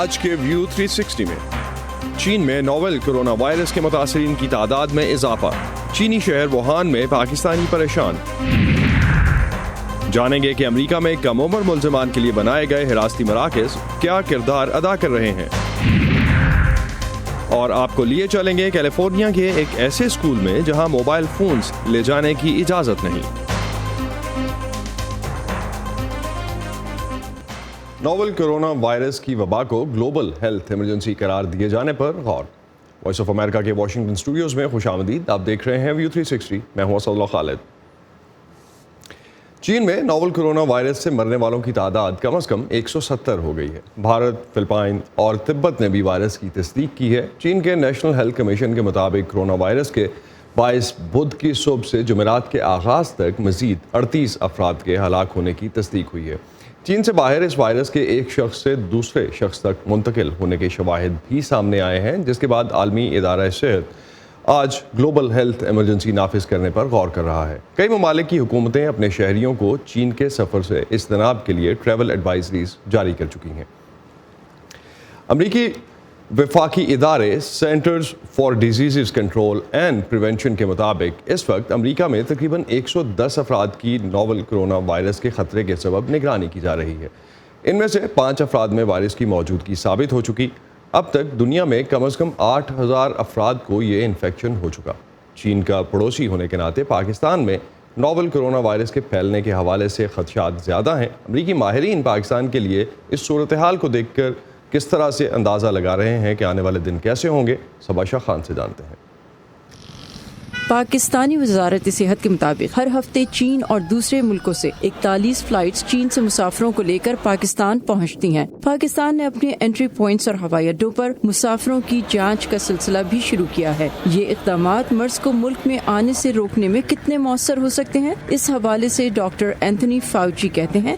آج کے ویو 360 میں چین میں نوول کورونا وائرس کے متاثرین کی تعداد میں اضافہ، چینی شہر ووہان میں پاکستانی پریشان۔ جانیں گے کہ امریکہ میں کم عمر ملزمان کے لیے بنائے گئے حراستی مراکز کیا کردار ادا کر رہے ہیں، اور آپ کو لیے چلیں گے کیلیفورنیا کے ایک ایسے اسکول میں جہاں موبائل فونز لے جانے کی اجازت نہیں۔ نوول کورونا وائرس کی وبا کو گلوبل ہیلتھ ایمرجنسی قرار دیے جانے پر غور۔ وائس آف امریکہ کے واشنگٹن اسٹوڈیوز میں خوش آمدید، آپ دیکھ رہے ہیں ویو 360، میں ہوں اسد اللہ خالد۔ چین میں نوول کورونا وائرس سے مرنے والوں کی تعداد کم از کم 170 ہو گئی ہے۔ بھارت، فلپائن اور تبت نے بھی وائرس کی تصدیق کی ہے۔ چین کے نیشنل ہیلتھ کمیشن کے مطابق کورونا وائرس کے 22 بدھ کی صبح سے جمعرات کے آغاز تک مزید 38 افراد کے ہلاک ہونے کی تصدیق ہوئی ہے۔ چین سے باہر اس وائرس کے ایک شخص سے دوسرے شخص تک منتقل ہونے کے شواہد بھی سامنے آئے ہیں، جس کے بعد عالمی ادارہ صحت آج گلوبل ہیلتھ ایمرجنسی نافذ کرنے پر غور کر رہا ہے۔ کئی ممالک کی حکومتیں اپنے شہریوں کو چین کے سفر سے اجتناب کے لیے ٹریول ایڈوائزریز جاری کر چکی ہیں۔ امریکی وفاقی ادارے centres for disease control and prevention کے مطابق اس وقت امریکہ میں تقریباً 110 افراد کی نوول کورونا وائرس کے خطرے کے سبب نگرانی کی جا رہی ہے۔ ان میں سے 5 افراد میں وائرس کی موجودگی ثابت ہو چکی۔ اب تک دنیا میں کم از کم 8,000 افراد کو یہ انفیکشن ہو چکا۔ چین کا پڑوسی ہونے کے ناطے پاکستان میں نوول کورونا وائرس کے پھیلنے کے حوالے سے خدشات زیادہ ہیں۔ امریکی ماہرین پاکستان کے لیے اس صورتحال کو دیکھ کر کس طرح سے اندازہ لگا رہے ہیں کہ آنے والے دن کیسے ہوں گے، صبا شاہ خان سے جانتے ہیں۔ پاکستانی وزارت صحت کے مطابق ہر ہفتے چین اور دوسرے ملکوں سے 41 فلائٹس چین سے مسافروں کو لے کر پاکستان پہنچتی ہیں۔ پاکستان نے اپنے انٹری پوائنٹس اور ہوائی اڈوں پر مسافروں کی جانچ کا سلسلہ بھی شروع کیا ہے۔ یہ اقدامات مرض کو ملک میں آنے سے روکنے میں کتنے مؤثر ہو سکتے ہیں، اس حوالے سے ڈاکٹر اینتھونی فاؤچی کہتے ہیں،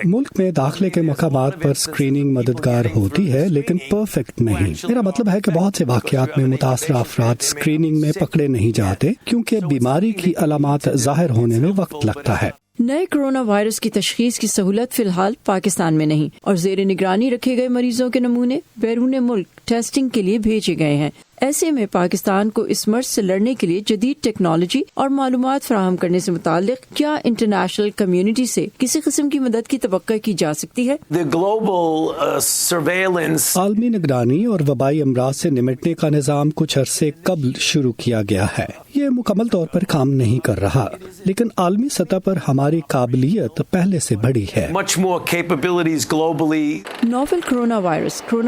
ملک میں داخلے کے مقامات پر اسکریننگ مددگار ہوتی ہے لیکن پرفیکٹ نہیں۔ میرا مطلب ہے کہ بہت سے واقعات میں متاثرہ افراد اسکریننگ میں پکڑے نہیں جاتے کیونکہ بیماری کی علامات ظاہر ہونے میں وقت لگتا ہے۔ نئے کورونا وائرس کی تشخیص کی سہولت فی الحال پاکستان میں نہیں، اور زیر نگرانی رکھے گئے مریضوں کے نمونے بیرون ملک ٹیسٹنگ کے لیے بھیجے گئے ہیں۔ ایسے میں پاکستان کو اس مرض سے لڑنے کے لیے جدید ٹیکنالوجی اور معلومات فراہم کرنے سے متعلق کیا انٹرنیشنل کمیونٹی سے کسی قسم کی مدد کی توقع کی جا سکتی ہے؟ عالمی نگرانی اور وبائی امراض سے نمٹنے کا نظام کچھ عرصے قبل شروع کیا گیا ہے۔ یہ مکمل طور پر کام نہیں کر رہا، لیکن عالمی سطح پر ہماری قابلیت پہلے سے بڑی ہے۔ نوول کورونا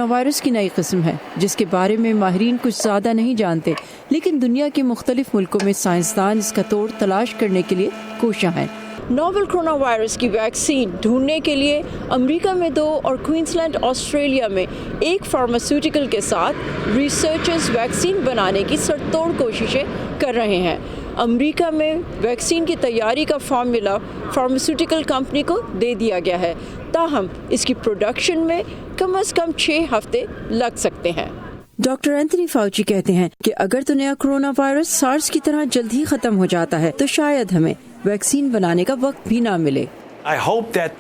وائرس کی نئی قسم ہے جس کے بارے میں ماہرین کچھ زیادہ نہیں جانتے، لیکن دنیا کے مختلف ملکوں میں سائنسدان اس کا توڑ تلاش کرنے کے لیے کوشاں ہیں۔ نوول کورونا وائرس کی ویکسین ڈھونڈنے کے لیے امریکہ میں 2 اور کوئنسلینڈ آسٹریلیا میں 1 فارماسیوٹیکل کے ساتھ ریسرچرز ویکسین بنانے کی سرتوڑ کوششیں کر رہے ہیں۔ امریکہ میں ویکسین کی تیاری کا فارمولا فارماسیوٹیکل کمپنی کو دے دیا گیا ہے، تاہم اس کی پروڈکشن میں کم از کم 6 ہفتے لگ سکتے ہیں۔ ڈاکٹر اینتھونی فاؤچی کہتے ہیں کہ اگر تو نیا کورونا وائرس سارس کی طرح جلد ہی ختم ہو جاتا ہے تو شاید ہمیں ویکسین بنانے کا وقت بھی نہ ملے۔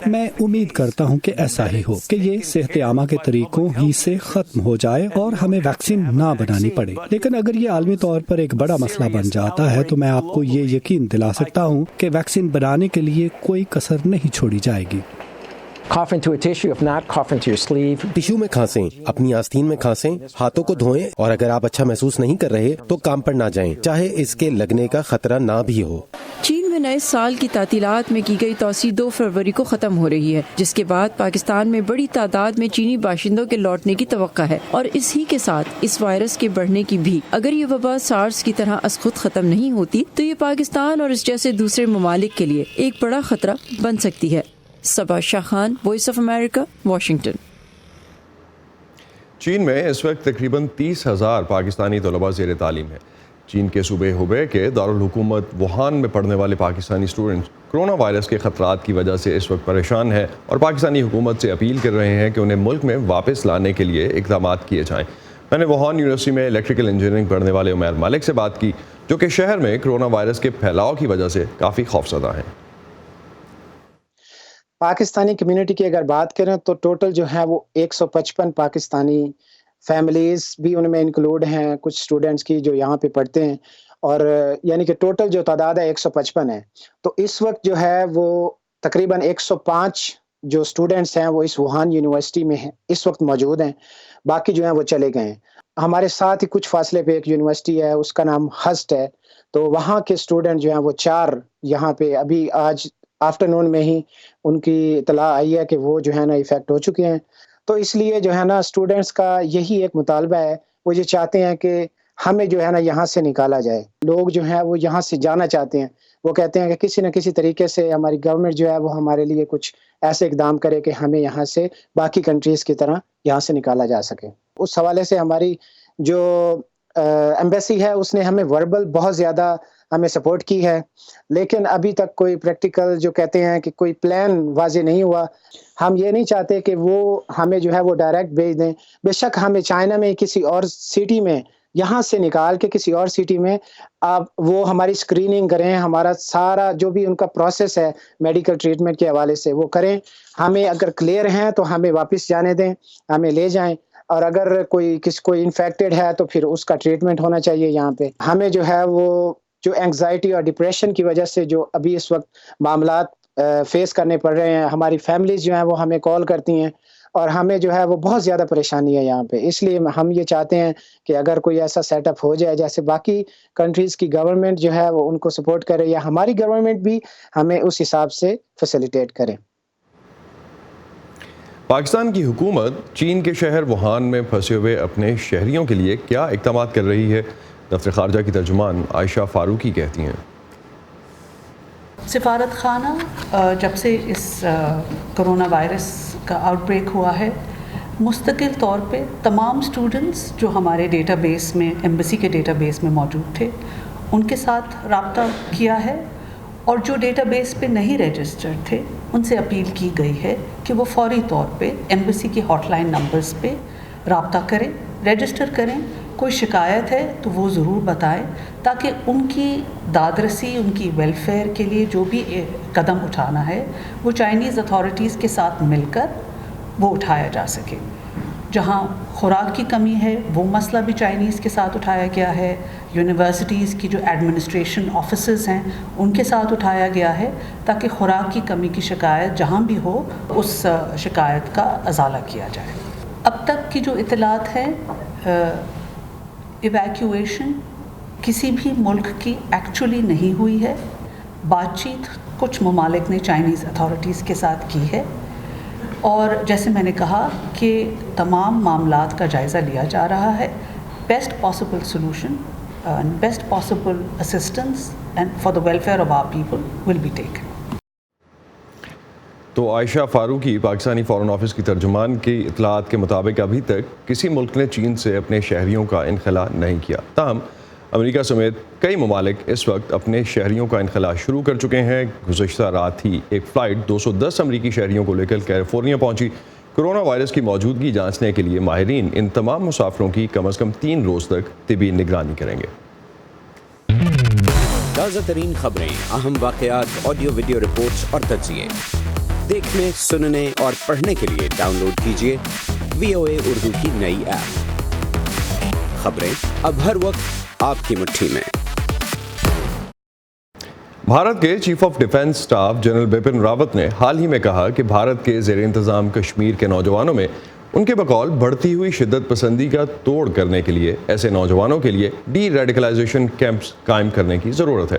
میں امید کرتا ہوں کہ ایسا ہی ہو، کہ یہ صحت عامہ کے طریقوں ہی سے ختم ہو جائے اور ہمیں ویکسین نہ بنانی پڑے۔ لیکن اگر یہ عالمی طور پر ایک بڑا مسئلہ بن جاتا ہے تو میں آپ کو یہ یقین دلا سکتا ہوں کہ ویکسین بنانے کے لیے کوئی کسر نہیں چھوڑی جائے گی۔ ٹشو میں کھانسیں، اپنی آستین میں کھانسیں، ہاتھوں کو دھوئیں، اور اگر آپ اچھا محسوس نہیں کر رہے تو کام پر نہ جائیں، چاہے اس کے لگنے کا خطرہ نہ بھی ہو۔ چین میں نئے سال کی تعطیلات میں کی گئی توسیع 2 فروری کو ختم ہو رہی ہے، جس کے بعد پاکستان میں بڑی تعداد میں چینی باشندوں کے لوٹنے کی توقع ہے، اور اس ہی کے ساتھ اس وائرس کے بڑھنے کی بھی۔ اگر یہ وبا سارس کی طرح از خود ختم نہیں ہوتی تو یہ پاکستان اور اس جیسے دوسرے ممالک کے لیے ایک بڑا خطرہ بن سکتی ہے۔ Saba Shah Khan, voice of America, Washington. چین میں اس وقت تقریباً 30,000 پاکستانی طلباء زیر تعلیم ہیں۔ چین کے صوبے ہوبے کے دارالحکومت ووہان میں پڑھنے والے پاکستانی اسٹوڈنٹس کورونا وائرس کے خطرات کی وجہ سے اس وقت پریشان ہیں اور پاکستانی حکومت سے اپیل کر رہے ہیں کہ انہیں ملک میں واپس لانے کے لیے اقدامات کیے جائیں۔ میں نے ووہان یونیورسٹی میں الیکٹریکل انجینئرنگ پڑھنے والے عمیر مالک سے بات کی، جو کہ شہر میں کورونا وائرس کے پھیلاؤ کی وجہ سے کافی خوفزدہ ہیں۔ پاکستانی کمیونٹی کی اگر بات کریں تو ٹوٹل جو ہے وہ 155 پاکستانی فیملیز بھی ان میں انکلوڈ ہیں، کچھ اسٹوڈنٹس کی جو یہاں پہ پڑھتے ہیں، اور یعنی کہ ٹوٹل جو تعداد ہے 155 ہے. تو اس وقت جو ہے وہ تقریباً 105 جو اسٹوڈنٹس ہیں وہ اس ووہان یونیورسٹی میں ہیں، اس وقت موجود ہیں، باقی جو ہیں وہ چلے گئے ہیں. ہمارے ساتھ ہی کچھ فاصلے پہ ایک یونیورسٹی ہے، اس کا نام ہسٹ ہے، تو وہاں کے اسٹوڈنٹ جو ہیں وہ 4 یہاں پہ ابھی آج آفٹرنون میں ہی ان کی اطلاع آئی ہے کہ وہ جو ہے نا افیکٹ ہو چکے ہیں. تو اس لیے جو ہے نا اسٹوڈنٹس کا یہی ایک مطالبہ ہے، وہ یہ چاہتے ہیں کہ ہمیں جو ہے نا یہاں سے نکالا جائے. لوگ جو ہیں وہ یہاں سے جانا چاہتے ہیں، وہ کہتے ہیں کہ کسی نہ کسی طریقے سے ہماری گورنمنٹ جو ہے وہ ہمارے لیے کچھ ایسے اقدام کرے کہ ہمیں یہاں سے باقی کنٹریز کی طرح یہاں سے نکالا جا سکے. اس حوالے سے ہماری جو ایمبیسی ہے اس نے ہمیں وربل بہت زیادہ ہمیں سپورٹ کی ہے، لیکن ابھی تک کوئی پریکٹیکل جو کہتے ہیں کہ کوئی پلان واضح نہیں ہوا. ہم یہ نہیں چاہتے کہ وہ ہمیں جو ہے وہ ڈائریکٹ بھیج دیں. بے شک ہمیں چائنا میں کسی اور سٹی میں یہاں سے نکال کے کسی اور سٹی میں آپ وہ ہماری اسکریننگ کریں، ہمارا سارا جو بھی ان کا پروسیس ہے میڈیکل ٹریٹمنٹ کے حوالے سے وہ کریں. ہمیں اگر کلیئر ہیں تو ہمیں واپس جانے دیں، ہمیں لے جائیں، اور اگر کوئی انفیکٹڈ ہے تو پھر اس کا ٹریٹمنٹ ہونا چاہیے یہاں پہ. ہمیں جو ہے وہ جو اینگزائٹی اور ڈپریشن کی وجہ سے جو ابھی اس وقت معاملات فیس کرنے پڑ رہے ہیں، ہماری فیملیز جو ہیں وہ ہمیں کال کرتی ہیں اور ہمیں جو ہے وہ بہت زیادہ پریشانی ہے یہاں پہ. اس لیے ہم یہ چاہتے ہیں کہ اگر کوئی ایسا سیٹ اپ ہو جائے جیسے باقی کنٹریز کی گورنمنٹ جو ہے وہ ان کو سپورٹ کرے، یا ہماری گورنمنٹ بھی ہمیں اس حساب سے فیسیلیٹیٹ کرے. پاکستان کی حکومت چین کے شہر ووہان میں پھنسے ہوئے اپنے شہریوں کے لیے کیا اقدامات کر رہی ہے؟ دفتر خارجہ کی ترجمان عائشہ فاروقی کہتی ہیں. سفارت خانہ جب سے اس کرونا وائرس کا آؤٹ بریک ہوا ہے، مستقل طور پہ تمام اسٹوڈنٹس جو ہمارے ڈیٹا بیس میں، ایمبیسی کے ڈیٹا بیس میں موجود تھے، ان کے ساتھ رابطہ کیا ہے، اور جو ڈیٹا بیس پہ نہیں رجسٹرڈ تھے ان سے اپیل کی گئی ہے کہ وہ فوری طور پہ ایمبیسی کی ہاٹ لائن نمبرز پہ رابطہ کریں، رجسٹر کریں. کوئی شکایت ہے تو وہ ضرور بتائیں تاکہ ان کی دادرسی، ان کی ویلفیئر کے لیے جو بھی قدم اٹھانا ہے وہ چائنیز اتھارٹیز کے ساتھ مل کر وہ اٹھایا جا سکے. جہاں خوراک کی کمی ہے وہ مسئلہ بھی چائنیز کے ساتھ اٹھایا گیا ہے، یونیورسٹیز کی جو ایڈمنسٹریشن آفیسز ہیں ان کے ساتھ اٹھایا گیا ہے تاکہ خوراک کی کمی کی شکایت جہاں بھی ہو اس شکایت کا ازالہ کیا جائے. اب تک کی جو اطلاعات ہیں، ایویکیویشن کسی بھی ملک کی ایکچولی نہیں ہوئی ہے. بات چیت کچھ ممالک نے چائنیز اتھارٹیز کے ساتھ کی ہے، اور جیسے میں نے کہا کہ تمام معاملات کا جائزہ لیا جا رہا ہے. Best possible solution and best possible assistance and for the welfare of our people will be taken. تو عائشہ فاروقی پاکستانی فارن آفس کی ترجمان کی اطلاعات کے مطابق ابھی تک کسی ملک نے چین سے اپنے شہریوں کا انخلاء نہیں کیا. تاہم امریکہ سمیت کئی ممالک اس وقت اپنے شہریوں کا انخلاء شروع کر چکے ہیں. گزشتہ رات ہی ایک فلائٹ 210 امریکی شہریوں کو لے کر کیلیفورنیا پہنچی. کرونا وائرس کی موجودگی جانچنے کے لیے ماہرین ان تمام مسافروں کی کم از کم 3 روز تک طبی نگرانی کریں گے. تازہ ترین خبریں، اہم واقعات، آڈیو ویڈیو رپورٹس اور تجزیے دیکھنے، سننے اور پڑھنے کے لیے ڈاؤن لوڈ کیجیے VOA اردو کی نئی ایپ. خبریں اب ہر وقت آپ کی مٹھی میں. بھارت کے chief of defence staff general Bipin Rawat نے حال ہی میں کہا کہ بھارت کے زیر انتظام کشمیر کے نوجوانوں میں ان کے بقول بڑھتی ہوئی شدت پسندی کا توڑ کرنے کے لیے ایسے نوجوانوں کے لیے ڈی ریڈیکلائزیشن کیمپس قائم کرنے کی ضرورت ہے.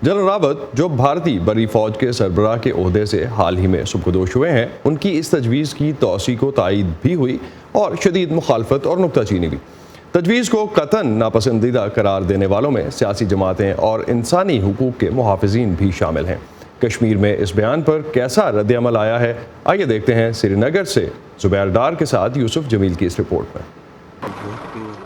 جنرل راوت جو بھارتی بری فوج کے سربراہ کے عہدے سے حال ہی میں سبکدوش ہوئے ہیں، ان کی اس تجویز کی توسیع کو تائید بھی ہوئی اور شدید مخالفت اور نکتہ چینی بھی. تجویز کو قطعاً ناپسندیدہ قرار دینے والوں میں سیاسی جماعتیں اور انسانی حقوق کے محافظین بھی شامل ہیں. کشمیر میں اس بیان پر کیسا رد عمل آیا ہے، آئیے دیکھتے ہیں سری نگر سے زبیر ڈار کے ساتھ یوسف جمیل کی اس رپورٹ میں.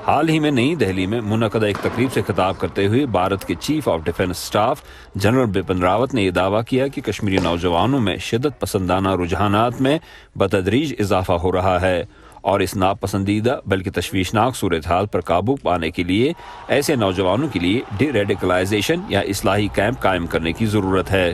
حال ہی میں نئی دہلی میں منعقدہ ایک تقریب سے خطاب کرتے ہوئے بھارت کے chief of defence staff general Bipin Rawat نے یہ دعویٰ کیا کہ کشمیری نوجوانوں میں شدت پسندانہ رجحانات میں بتدریج اضافہ ہو رہا ہے، اور اس ناپسندیدہ بلکہ تشویشناک صورتحال پر قابو پانے کے لیے ایسے نوجوانوں کے لیے ڈی ریڈیکلائزیشن یا اصلاحی کیمپ قائم کرنے کی ضرورت ہے.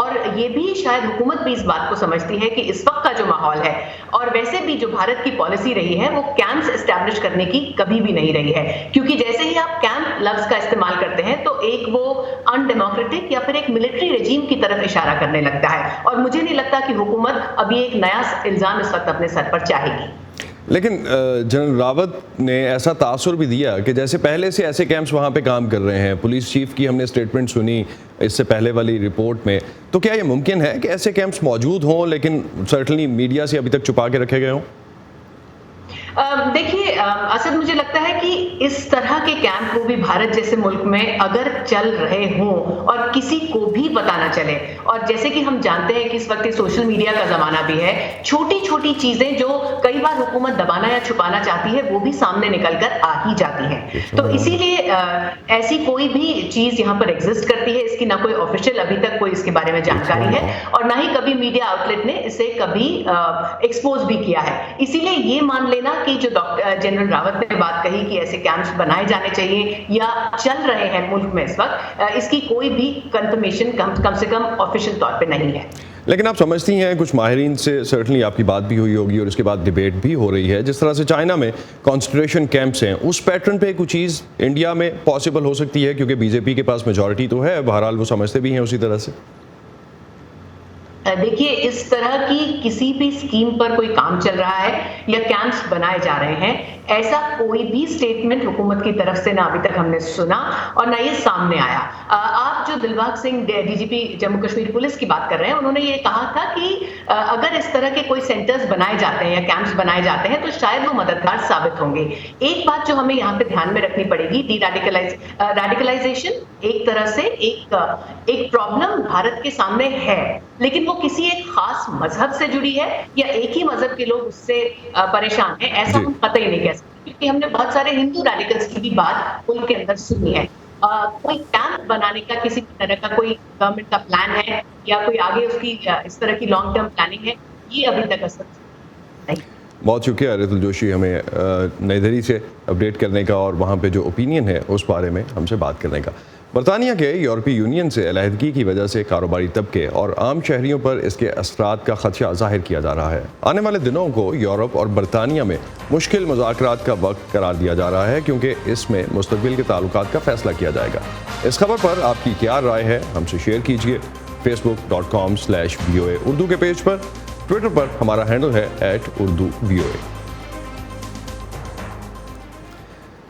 اور یہ بھی شاید حکومت بھی اس بات کو سمجھتی ہے کہ اس وقت کا جو ماحول ہے اور ویسے بھی جو بھارت کی پالیسی رہی ہے وہ کیمپس اسٹیبلش کرنے کی کبھی بھی نہیں رہی ہے، کیونکہ جیسے ہی آپ کیمپ لفظ کا استعمال کرتے ہیں تو ایک وہ ان ڈیموکریٹک یا پھر ایک ملٹری رجیم کی طرف اشارہ کرنے لگتا ہے، اور مجھے نہیں لگتا کہ حکومت ابھی ایک نیا الزام اس وقت اپنے سر پر چاہے گی۔ لیکن جنرل راوت نے ایسا تاثر بھی دیا کہ جیسے پہلے سے ایسے کیمپس وہاں پہ کام کر رہے ہیں، پولیس چیف کی ہم نے اسٹیٹمنٹ سنی اس سے پہلے والی رپورٹ میں، تو کیا یہ ممکن ہے کہ ایسے کیمپس موجود ہوں لیکن سرٹنلی میڈیا سے ابھی تک چھپا کے رکھے گئے ہوں؟ دیکھیے اسد، مجھے لگتا ہے کہ اس طرح کے کیمپ وہ بھی بھارت جیسے ملک میں اگر چل رہے ہوں اور کسی کو بھی پتہ نہ چلے، اور جیسے کہ ہم جانتے ہیں کہ اس وقت سوشل میڈیا کا زمانہ بھی ہے، چھوٹی چھوٹی چیزیں جو کئی بار حکومت دبانا یا چھپانا چاہتی ہے وہ بھی سامنے نکل کر آ ہی جاتی ہیں، تو اسی لیے ایسی کوئی بھی چیز یہاں پر ایگزسٹ کرتی ہے، اس کی نہ کوئی آفیشیل ابھی تک کوئی اس کے بارے میں جانکاری ہے اور نہ ہی کبھی میڈیا آؤٹ لیٹ نے اسے کبھی ایکسپوز بھی کیا ہے۔ اسی لیے یہ مان لینا کہ جو جنرل راوت نے بات کہی کہ ایسے کیمپس بنائے جانے چاہیے یا چل رہے ہیں ملک میں اس وقت، اس کی کوئی بھی کنفرمیشن کم سے کم آفیشیل طور پہ نہیں ہے۔ لیکن آپ سمجھتی ہیں کچھ ماہرین سے سرٹنلی آپ کی بات بھی ہوئی ہوگی اور اس کے بعد ڈیبیٹ بھی ہو رہی ہے، جس طرح سے چائنا میں کانسنٹریشن کیمپس ہیں، اس پیٹرن پہ کوئی چیز انڈیا میں پاسبل ہو سکتی ہے؟ کیونکہ بی جے پی کے پاس میجورٹی تو ہے، بہرحال وہ سمجھتے بھی ہیں اسی طرح سے۔ دیکھیے، اس طرح کی کسی بھی اسکیم پر کوئی کام چل رہا ہے یا کیمپس بنائے جا رہے ہیں، ایسا کوئی بھی اسٹیٹمنٹ حکومت کی طرف سے نہ ابھی تک ہم نے سنا اور نہ یہ سامنے آیا۔ آپ جو دلباغ سنگھ ڈی جی پی جموں کشمیر پولیس کی بات کر رہے ہیں، انہوں نے یہ کہا تھا کہ اگر اس طرح کے کوئی سینٹرز بنائے جاتے ہیں یا کیمپس بنائے جاتے ہیں تو شاید وہ مددگار ثابت ہوں گے۔ ایک بات جو ہمیں یہاں پہ دھیان میں رکھنی پڑے گی، ریڈیکلائزیشن ایک طرح سے ایک پرابلم بھارت کے سامنے ہے، لیکن وہ کسی ایک خاص مذہب سے جڑی ہے یا ایک ہی مذہب کے لوگ اس سے پریشان ہیں، ایسا ہم قطعی نہیں کہہ سکتے، کیونکہ ہم نے بہت سارے ہندو ریڈیکلز کی بھی بات ملک کے اندر سنی ہے۔ کوئی کیمپ بنانے کا کسی طرح کا کوئی گورنمنٹ کا پلان ہے یا کوئی آگے اس کی اس طرح کی لانگ ٹرم پلاننگ ہے، یہ ابھی تک اثر نہیں۔ بہت شکریہ ریتل جوشی ہمیں نئی دہلی سے اپڈیٹ کرنے کا اور وہاں پہ جو اوپینین ہے اس بارے میں ہم سے بات کرنے کا۔ برطانیہ کے یورپی یونین سے علیحدگی کی وجہ سے کاروباری طبقے اور عام شہریوں پر اس کے اثرات کا خدشہ ظاہر کیا جا رہا ہے۔ آنے والے دنوں کو یورپ اور برطانیہ میں مشکل مذاکرات کا وقت قرار دیا جا رہا ہے، کیونکہ اس میں مستقبل کے تعلقات کا فیصلہ کیا جائے گا۔ اس خبر پر آپ کی کیا رائے ہے، ہم سے شیئر کیجیے facebook.com/VOA اردو کے پیج پر، ٹویٹر پر ہمارا ہینڈل ہے @UrduVOA۔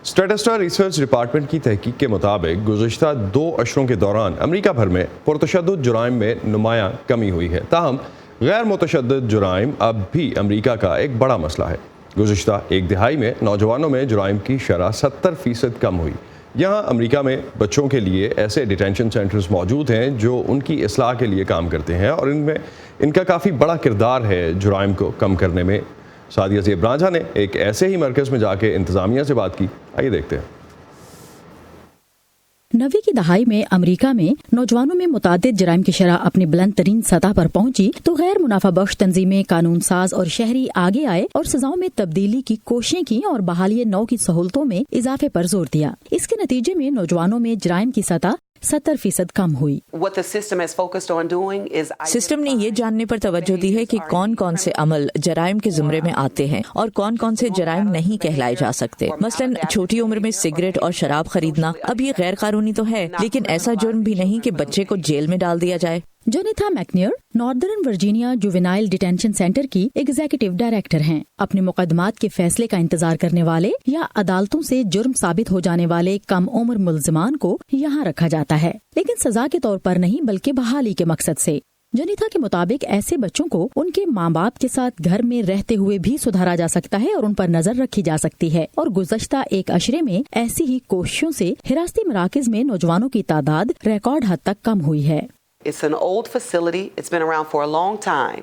اسٹیٹسٹا ریسرچ ڈپارٹمنٹ کی تحقیق کے مطابق گزشتہ 2 اشروں کے دوران امریکہ بھر میں پرتشدد جرائم میں نمایاں کمی ہوئی ہے، تاہم غیر متشدد جرائم اب بھی امریکہ کا ایک بڑا مسئلہ ہے۔ گزشتہ 1 دہائی میں نوجوانوں میں جرائم کی شرح 70% کم ہوئی۔ یہاں امریکہ میں بچوں کے لیے ایسے ڈیٹینشن سینٹرز موجود ہیں جو ان کی اصلاح کے لیے کام کرتے ہیں، اور ان کا کافی بڑا کردار ہے جرائم کو کم کرنے میں۔ سعدیہ زیب رانجھا نے ایک ایسے ہی مرکز میں جا کے انتظامیہ سے بات کی، آئیے دیکھتے ہیں۔ 90 کی دہائی میں امریکہ میں نوجوانوں میں متعدد جرائم کی شرح اپنی بلند ترین سطح پر پہنچی تو غیر منافع بخش تنظیمیں، قانون ساز اور شہری آگے آئے اور سزاؤں میں تبدیلی کی کوششیں کی اور بحالی نو کی سہولتوں میں اضافے پر زور دیا۔ اس کے نتیجے میں نوجوانوں میں جرائم کی سطح 70% کم ہوئی۔ سسٹم نے یہ جاننے پر توجہ دی ہے کہ کون کون سے عمل جرائم کے زمرے میں آتے ہیں اور کون کون سے جرائم نہیں کہلائے جا سکتے۔ مثلاً چھوٹی عمر میں سگریٹ اور شراب خریدنا، اب یہ غیر قانونی تو ہے لیکن ایسا جرم بھی نہیں کہ بچے کو جیل میں ڈال دیا جائے۔ جونیتھا میکنیئر ناردرن ورجینیا جووینائل ڈیٹینشن سینٹر کی ایگزیکٹو ڈائریکٹر ہیں۔ اپنے مقدمات کے فیصلے کا انتظار کرنے والے یا عدالتوں سے جرم ثابت ہو جانے والے کم عمر ملزمان کو یہاں رکھا جاتا ہے، لیکن سزا کے طور پر نہیں بلکہ بحالی کے مقصد سے۔ جونیتھا کے مطابق ایسے بچوں کو ان کے ماں باپ کے ساتھ گھر میں رہتے ہوئے بھی سدھارا جا سکتا ہے اور ان پر نظر رکھی جا سکتی ہے، اور گزشتہ 1 عشرے میں ایسی ہی کوششوں سے حراستی مراکز میں نوجوانوں کی تعداد ریکارڈ حد تک کم ہوئی ہے۔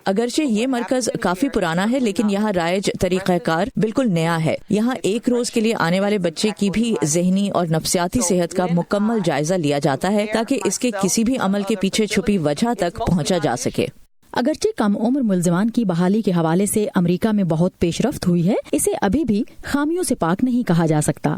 اگرچہ یہ مرکز کافی پرانا ہے لیکن یہاں رائج طریقہ کار بالکل نیا ہے۔ یہاں 1 روز کے لیے آنے والے بچے کی بھی ذہنی اور نفسیاتی صحت کا مکمل جائزہ لیا جاتا ہے تاکہ اس کے کسی بھی عمل کے پیچھے چھپی وجہ تک پہنچا جا سکے۔ اگرچہ کم عمر ملزمان کی بحالی کے حوالے سے امریکہ میں بہت پیش رفت ہوئی ہے، اسے ابھی بھی خامیوں سے پاک نہیں کہا جا سکتا۔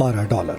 $12।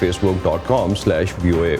facebook.com/VOA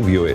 VOA,